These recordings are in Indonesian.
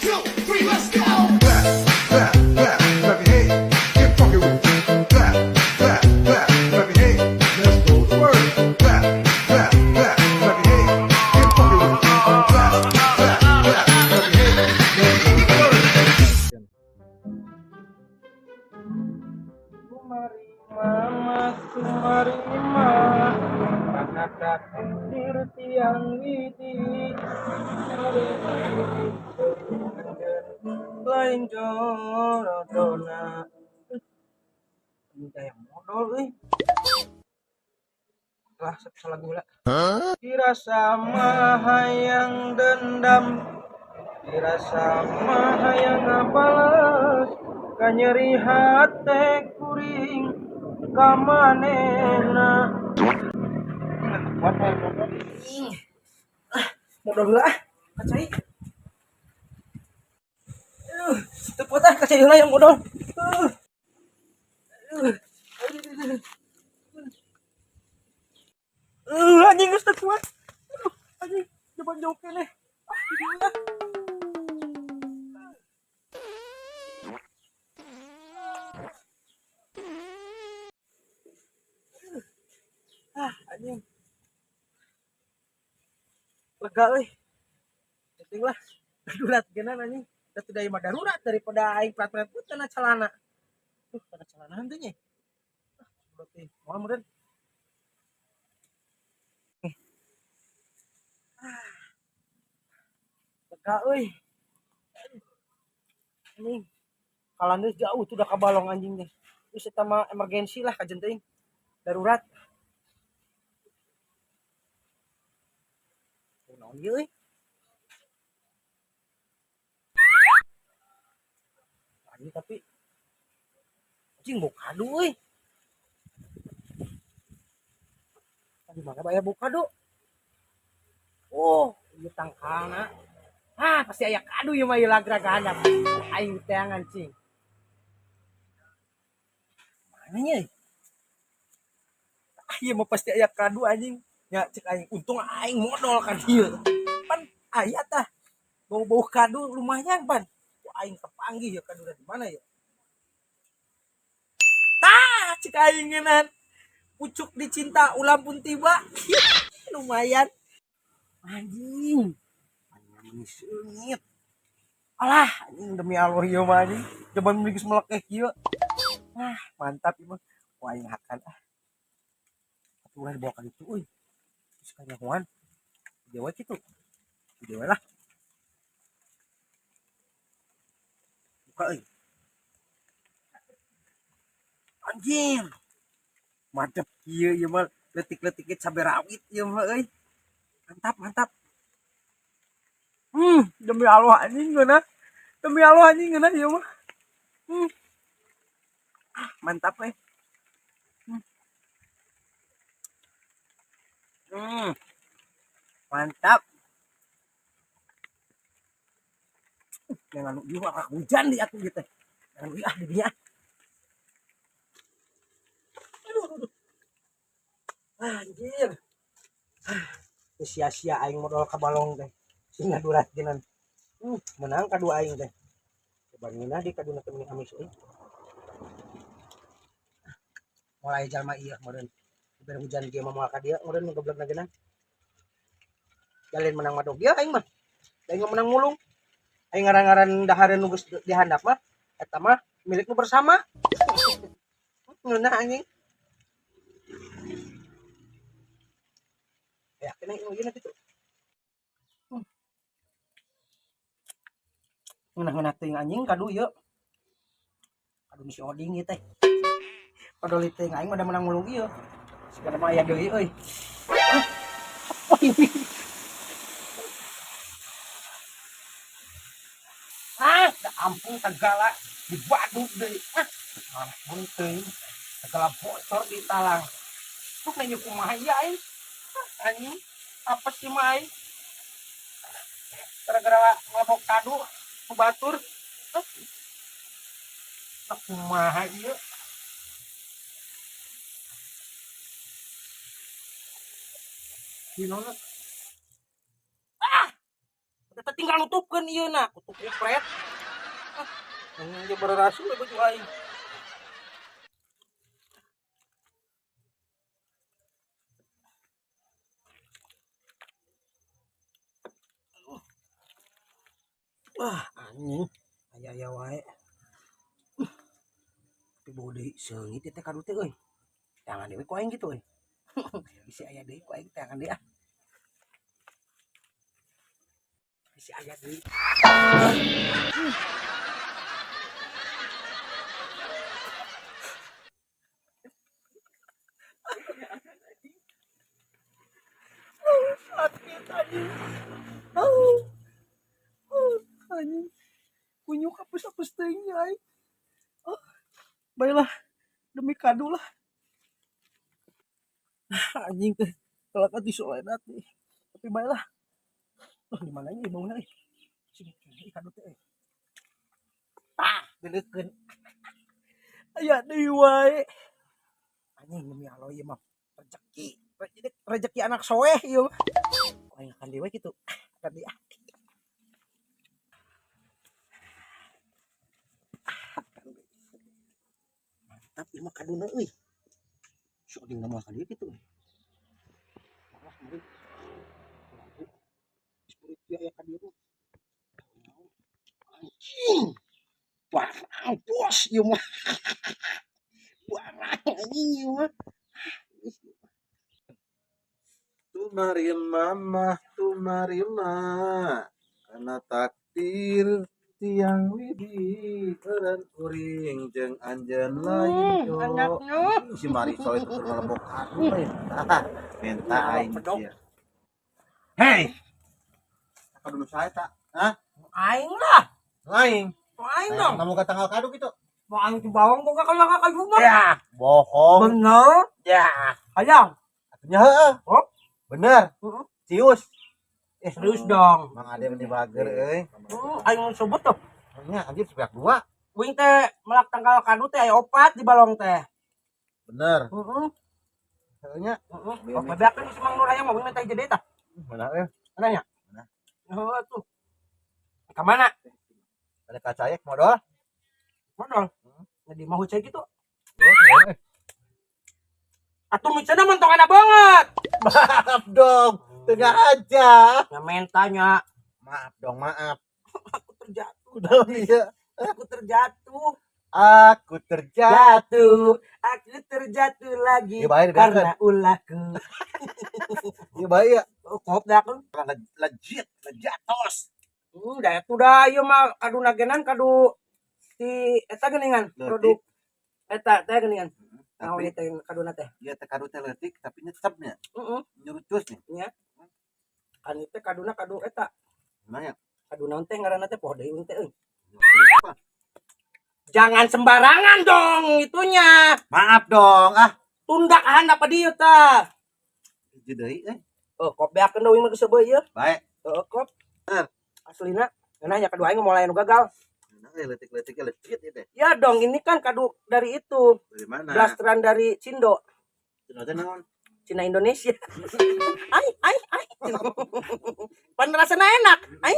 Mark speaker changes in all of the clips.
Speaker 1: 2, 3, let's go. Clap, clap, clap, clap your hands. Get funky with it. Clap, clap, clap, clap your hands. Let's go to work. Clap, clap, clap, clap your hands. Get funky with it. Clap, clap, clap, clap your hands. Let's go to work.
Speaker 2: Kumari mama, kumari mama, anak tir tiang widi, lain jorodona. Ini kayak modal, lah salah gula. Dirasa mahayang dendam, dirasa mahayang balas, kanyeri hate kuring kamanena. Modal gula kacai. Tepot kacai lah yang modal. Anjing geus teu kuat. Anjing coba jauh kene. Anjing. Lega euy. Penting lah. Darurat genan anjing. Da teu daya mah darurat daripada aing prat-prat putana calana. Pada calana henteu nya. Berarti moal meureun. Lega euy. Anjing. Kalandeus jauh tuh udah kabalong anjing teh. Geus eta mah emergensi lah kajen teuing. Darurat. Naon ieu euy? Anjing tapi anjing bau kado euy. Di mana bayar bau kado? Oh, ieu tangkalna. Pasti aya kado ieu mah ieu lagraga handap. Aing teangan cing. Mana nya? Ieu mah pasti aya kado anjing. Nya cek aing untung aing modal ka dieu. Pan aya tah. Bau-bau kado lumayan pan. Aing kepanggih ya kado di mana ya? Cek aing ngeunan. Pucuk dicinta ulam pun tiba. Lumayan. Anjing. Anjing seungit. Alah, anjing demi Allah ieu mah anjing. Coba geus melekeh kieu. Mantap ieu mah. Wah, aing hakan atuh dibawa ka ditu euy. Geus kanyahoan. Jawa kitu. Video lah. Buka euy. Anjing. Mantap ieu mah letik-letik cabe rawit ieu mah euy. Mantap. Demi Allah anjing geuna. Demi Allah anjing geuna ieu mah. Mantap euy. Mantap. Jangan juga hujan di aku gitu. Jangan di dia. Aduh. Anjir. Sia-sia aing modal ka balong teh. Sehingga durat genan. Menang kadua aing teh. Coba ngeunah di kaduna teh amis euy. Mulai jalma ieu meureun. Biar hujan ge mah moal ka dieu meureun goblokna genan. Jalin menang mah dog aing mah. Aing mah menang mulung. Aing ngaran-ngaran dahareun nu geus dihandap mah eta mah milik nu bersama. Ngeunah anjing. Ya kena ieu kitu. Ngeunah teuing anjing kadu ieu. Kadu si oding ieu teh. Padahal teuing aing mah da menang mulung ieu. Sigana mah aya deui euy. Ampun segala di baduk deui. Ampun teuing. Segala bocor di talang. Tuh nanya kumaha ieu aing. Anjing, apa sih mah aing? Gara-gara ngabok kado ku batur. Kumaha ieu? Gimana? Kita tinggal nutupkeun ieu na, kutu kupret. Yang dia berarasu we baju aing. Wah, anjing. Aya-aya wae. Tapi bau deui seungit teh kadu teh euy. Jangan dewe ku aing gitu euy. Bisi aya deui ku aing jangan deui ah. Bisi aya deui. Sakit anjing. Anjing. Kunyuk apes-apes teuing nya aing. Baiklah, demi kado lah. Anjing teh kalau kan disoledat nih. Tapi baiklah. Di mana ini baunya euy? Sini, kado teh. Geuleukkeun. Aya deui wae. Anjing demi Allah ieu mah rezeki. Rezeki anak soeh ieu. Aing akan dewe kitu. Tadi ah. Mantap ieu mah kaduna euy. Si oding mah ka dieu kitu. Malah meureun. Lagu. Spirit dia aya ka dieu tuh. Anjing. Barang bos ieu mah. Barang anjing ieu mah.
Speaker 3: Tumarima karena takdir tiang widi keren kuring jeung anjeun lain jo si Marisol itu ngelebok aku minta aing sia hei kadu nu sae ta
Speaker 2: Aing lah.
Speaker 3: lain
Speaker 2: Aing dong.
Speaker 3: namun ka tanggal kadu kitu
Speaker 2: Mau aing di bawang boga kalau kakak rumah.
Speaker 3: ya bohong
Speaker 2: Bener.
Speaker 3: ya
Speaker 2: Hayang.
Speaker 3: atunya heueuh
Speaker 2: Oh.
Speaker 3: bener cius
Speaker 2: Serius dong.
Speaker 3: Mang Ade meni bager euy
Speaker 2: Aing mau sebut tuh.
Speaker 3: nya anjir sepiak dua
Speaker 2: Wing teh melak tanggal kadu teh aya opat di balong teh.
Speaker 3: bener
Speaker 2: Heeh.
Speaker 3: nya
Speaker 2: Oh, bebeakeun si Mang Nur aya mah wing teh jadi tah.
Speaker 3: mana euy
Speaker 2: Mana nya?
Speaker 3: Mana?
Speaker 2: Oh, tuh. Ka mana?
Speaker 3: ada kacayek modal
Speaker 2: Modal. Jadi mau cek gitu.
Speaker 3: oh,
Speaker 2: Atuh micana mentongan banget.
Speaker 3: maaf dong tengah aja
Speaker 2: Ya mentanya.
Speaker 3: maaf dong maaf
Speaker 2: Aku terjatuh.
Speaker 3: udah iya
Speaker 2: Aku terjatuh.
Speaker 3: aku terjatuh
Speaker 2: Aku terjatuh lagi
Speaker 3: Iya, baik,
Speaker 2: karena ulahku.
Speaker 3: iya baik ya
Speaker 2: Oh, kop dah kan.
Speaker 3: legit lejatos
Speaker 2: Dah itu dah ieu mah kadu nagenan kadu si eta geuningan
Speaker 3: Leutik.
Speaker 2: produk eta teh geuningan. Naon
Speaker 3: tapi
Speaker 2: teh kaduna teh.
Speaker 3: dia teh kadu teh leutik tapi nyetepnya
Speaker 2: Heeh.
Speaker 3: nyurucus nih
Speaker 2: Nya. Kan teh kaduna kadu eta.
Speaker 3: gimana ya
Speaker 2: Kadu naon teh ngaranna teh poho deui teh euy.
Speaker 3: Apa?
Speaker 2: Jangan sembarangan dong itunya.
Speaker 3: maaf dong
Speaker 2: Tundak handap dieu tah.
Speaker 3: hiji deui
Speaker 2: Oh, kop beakeun deui mah geus seubeuh ieu.
Speaker 3: baik
Speaker 2: Heeh, kop.
Speaker 3: Bener.
Speaker 2: Aslina, karena ya kedua aing mau lain gagal.
Speaker 3: nah leutik-leutiknya legit itu
Speaker 2: Ya dong, ini kan kado dari itu.
Speaker 3: dari mana
Speaker 2: Blasteran dari Cindo,
Speaker 3: Cina teh naon
Speaker 2: Cina Indonesia. Ai. Pan rasana enak. Ai.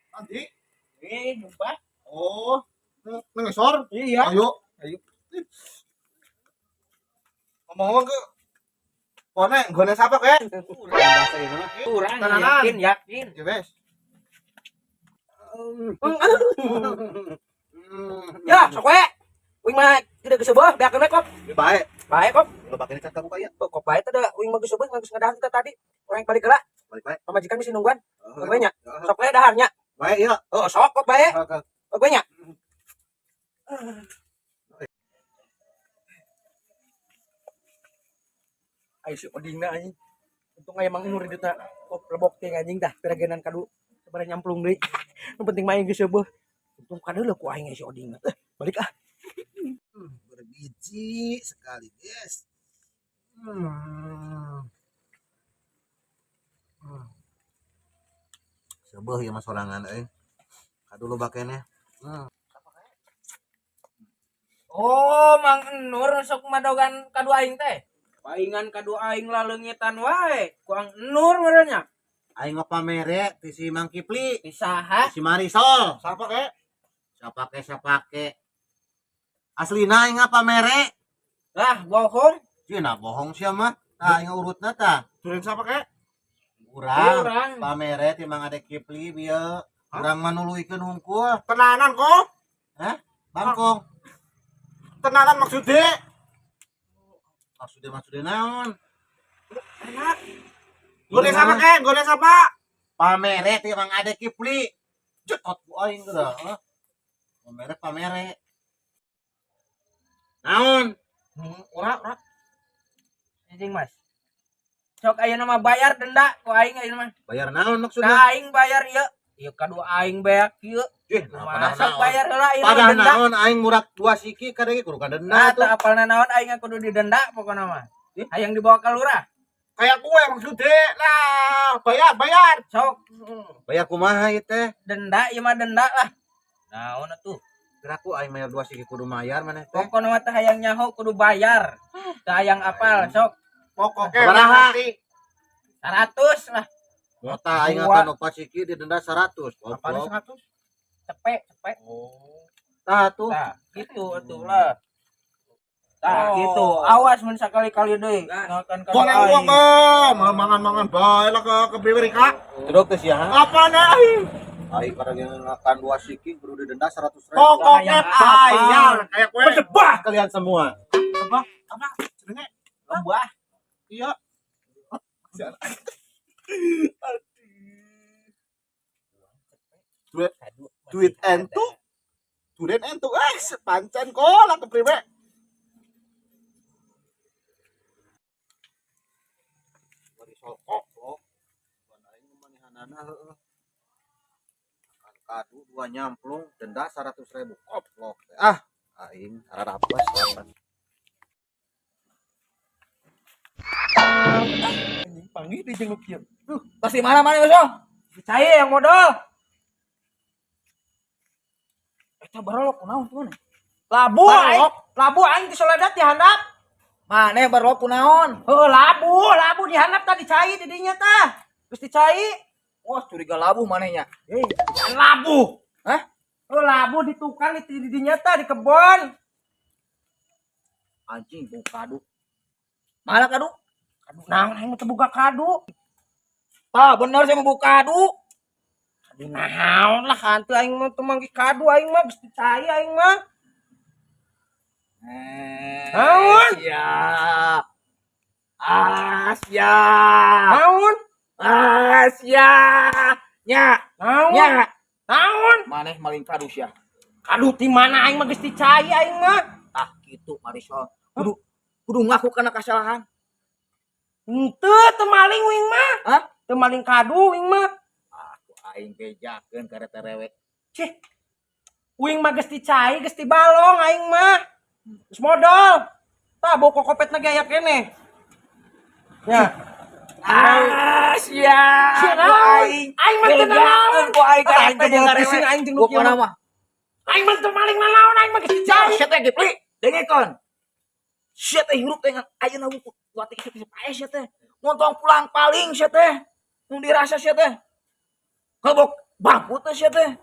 Speaker 3: nanti
Speaker 2: Jumpa.
Speaker 3: oh ngesor
Speaker 2: Iya.
Speaker 3: ayo ngomong-ngomong ke gone siapa ke bahasa ini mah
Speaker 2: Kurang
Speaker 3: Tenanan.
Speaker 2: yakin.
Speaker 3: ya wes
Speaker 2: Ya, sok we. Wing mah tidak kesebeuh, beakeun we kop.
Speaker 3: baik
Speaker 2: Bae kop.
Speaker 3: lo pakai cat kamu kayak
Speaker 2: Kop bae teh da wing mah kesebeuh geus ngadahan kita tadi. Orang balik heula,
Speaker 3: balik baik
Speaker 2: pamajikan misi nungguan. Kop we nya. Sok we daharnya.
Speaker 3: baik ya
Speaker 2: Oh, sok kop bae. Kop we nya. Ayo si odingna anjing. Untung aya Mang Nur di dieu kop lebok teh anjing dah piragenan kadu sabaraha nyamplung deui. Nu penting mah geus seubeuh. Untung kadeuleuh ku aing si odingna. Balik ah.
Speaker 3: berbiji sekali guys sebuah ya mas sorangan kadu lo bakenya
Speaker 2: Oh, Mang Nur sok madogan kadu aing teh. Paingan kadu aing lalengitan wae. Kuang nur merenya.
Speaker 4: Aing ngapamere ti si Mang Kipli,
Speaker 2: Isaha.
Speaker 4: si Marisol.
Speaker 3: Siapa kek?
Speaker 4: Sapake. Aslina aing ngapamere.
Speaker 2: Lah bohong.
Speaker 4: Cina bohong sia mah. Tah aing urutna tah.
Speaker 3: Tulen siapa kek?
Speaker 4: Urang pamere ti Mang Ade Kipli bieu. Urang manuluykeun hungkul.
Speaker 3: Tenanan kok?
Speaker 4: Hah? Bangkong.
Speaker 3: Tenanan maksudnya?
Speaker 4: Maksudnya naon?
Speaker 3: Gode siapa kek? Gode siapa?
Speaker 4: Pamere ti Mang Ade Kipli. Cetot ku aing geura. Pamere. Naon?
Speaker 3: Ora.
Speaker 2: Anjing Mas. Sok ayeuna mah bayar denda ku aing ayeuna mah.
Speaker 4: Bayar naon
Speaker 2: Da
Speaker 4: maksudnya?
Speaker 2: aing bayar ieu. Ieu kadu aing beak ieu.
Speaker 4: Padah
Speaker 2: Masa
Speaker 4: naon?
Speaker 2: bayar heula ieu
Speaker 4: Padah
Speaker 2: denda.
Speaker 4: naon aing murag 2 siki kadege kudu ka denda
Speaker 2: Nah,
Speaker 4: tuh.
Speaker 2: teu apalna naon aing kudu didenda pokona mah. Hayang dibawa ka lurah.
Speaker 3: Kayak gue maksudnya. Nah, bayar.
Speaker 2: Sok
Speaker 4: Bayar kumaha ieu teh?
Speaker 2: denda ieu mah denda lah. Naon atuh?
Speaker 4: Kira ku aing bayar 2 siki kudu mayar maneh teh.
Speaker 2: Pokona mah teh hayang nyaho kudu bayar. Teu hayang apal sok
Speaker 3: Pokoknya
Speaker 4: Sabaraha?
Speaker 3: nanti.
Speaker 2: 100 lah.
Speaker 4: Mata aing
Speaker 2: Dua.
Speaker 4: akan 4 siki didenda 100.
Speaker 3: Apaan
Speaker 4: Goblok.
Speaker 3: 100?
Speaker 2: Cepet.
Speaker 4: Tah tuh.
Speaker 2: Tah, gitu atuh lah. Tah,
Speaker 3: Oh.
Speaker 2: gitu. Awas mun sakali-kali deui. Ngakan ka
Speaker 3: Kone uang ke, mangan bae lah ke bibir Kak.
Speaker 4: Cedok teh sia.
Speaker 3: Apa nih?
Speaker 4: Aing kadang akan 2 siki kudu didenda 100.000.
Speaker 3: Pokoknya bayar. Kayak gue.
Speaker 4: Berdebah kalian semua.
Speaker 3: Apa? Sebenarnya?
Speaker 2: Lembah.
Speaker 3: Iya. Duit entu. Duit entu. Sepancen kok lah ke priwe.
Speaker 4: Marisol koplok. Ban aing manihanana heueuh. Akan kadu 2 nyamplung denda 100.000 koplok. Aing ararapes lapan.
Speaker 2: Panggil di jenguk kieu.
Speaker 5: Pasti mana Yosong?
Speaker 2: Saya yang modal.
Speaker 5: Eta barolok kunaon tuh mana?
Speaker 2: Labu aing. Labu aing di Soledad dihandap.
Speaker 5: Mana barolok kunaon?
Speaker 2: Heuh, labu dihandap tadi cai di dinya tah. Geus dicai.
Speaker 5: Wah curiga labu manehnya.
Speaker 2: Bukan labu.
Speaker 5: Hah?
Speaker 2: Oh, labu di tukang di dinya tah di kebon.
Speaker 5: Anjing bau kadu. Mana kadu?
Speaker 2: Kadu naon aing teh boga kadu.
Speaker 5: Tah bener saya mau buka kadu.
Speaker 2: Kadu naon lah hantu aing mah teu manggi kadu aing mah geus dicai aing mah. Naon?
Speaker 5: Siap. Asia.
Speaker 2: Naon?
Speaker 5: Asia. Nya.
Speaker 2: Naon?
Speaker 5: Nya.
Speaker 2: Naon?
Speaker 5: Maneh maling kadu sia.
Speaker 2: Kadu ti mana aing mah geus dicai aing mah.
Speaker 5: Tah gitu Marisol. Kudu ngaku kana kesalahan.
Speaker 2: Teu maling wing mah.
Speaker 5: Hah?
Speaker 2: Teu maling kadu wing mah.
Speaker 5: Aku aing bejakeun ka rewe.
Speaker 2: Cih. Wing mah geus dicai, geus dibalong aing mah. Geus modal. Tah bau kokopetna ge aya keneh. Ya.
Speaker 5: Asia.
Speaker 2: Aing mah teu naon.
Speaker 5: Ku aing ka
Speaker 2: Aing teh boga pusing aing jeung nu kieu.
Speaker 5: mah.
Speaker 2: Aing mah teu maling naon aing mah geus dicai.
Speaker 5: Sia teh Gipli, dengekon. Sia teh hirup teh ayeuna wuku wati itu pae sia teh. Montong pulang paling sia teh. Nu dirasa sia teh. Kelebok bangku teh sia teh.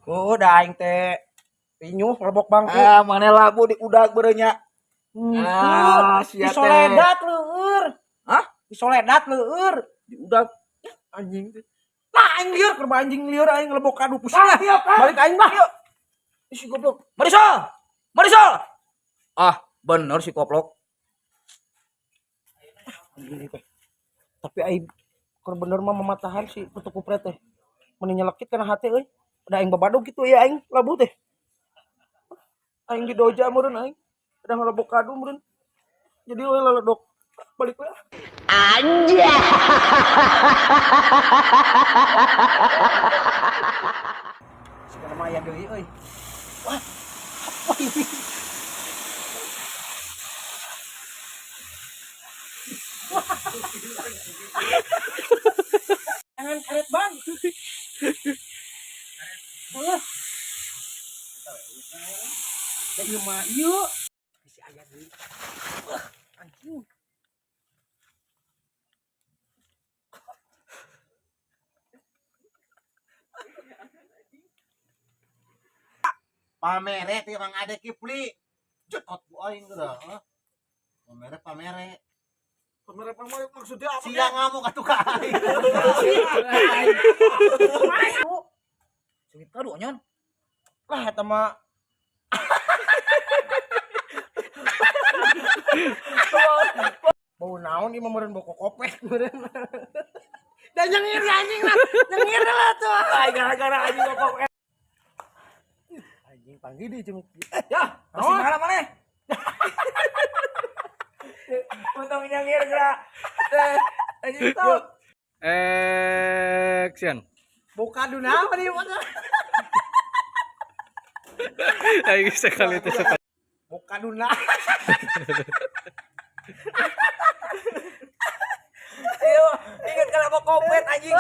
Speaker 2: Oh, da aing teh pinyuh lebok bangku.
Speaker 5: Mana labu di udag berenya.
Speaker 2: Di
Speaker 5: sia teh.
Speaker 2: Soledad leueur.
Speaker 5: Hah?
Speaker 2: Di Soledad leueur.
Speaker 5: Di udag
Speaker 2: Anjing teh. Nah, aing lieur keur anjing lieur aing lebok kadu pusing. Balik aing mah.
Speaker 5: si goblok. Marisol. Ah, bener si koplok.
Speaker 2: Tapi aing keur bener mah mamatahan si putu kupret teh. Mun nyelekit kana hate euy. Da aing babadog kitu ya aing labu teh. Aing di doja meureun aing. Da ngalebok kadu meureun. Jadi euy laledok. Balik we. Anjay. Segala maya deui euy. Wah. Apa ini? Jangan karet bang. Dari rumah yuk. Bisa ayah dulu.
Speaker 4: Pamere ti Mang Ade Kipli. Cetot ku aing geura. Pamere.
Speaker 3: Pamere maksudnya apa?
Speaker 4: Siang ngamuk atuh ka aing.
Speaker 5: Sengit kadu nyon.
Speaker 2: Lah eta mah bau naon ieu mah meureun bau kokopet meureun. Dan nyengir anjing lah. Nyengir lah tuh.
Speaker 5: Ay gara-gara anjing kokok.
Speaker 2: Anjing panggil di jeung
Speaker 5: Ya, masih marah mana? Untung nyengir geura. Anjing tuh.
Speaker 6: Action.
Speaker 2: buka duna apa dia mah.
Speaker 6: Ayo sekali itu sekali.
Speaker 2: Buka duna.
Speaker 5: Ayo, ingat kalau kokopet anjing.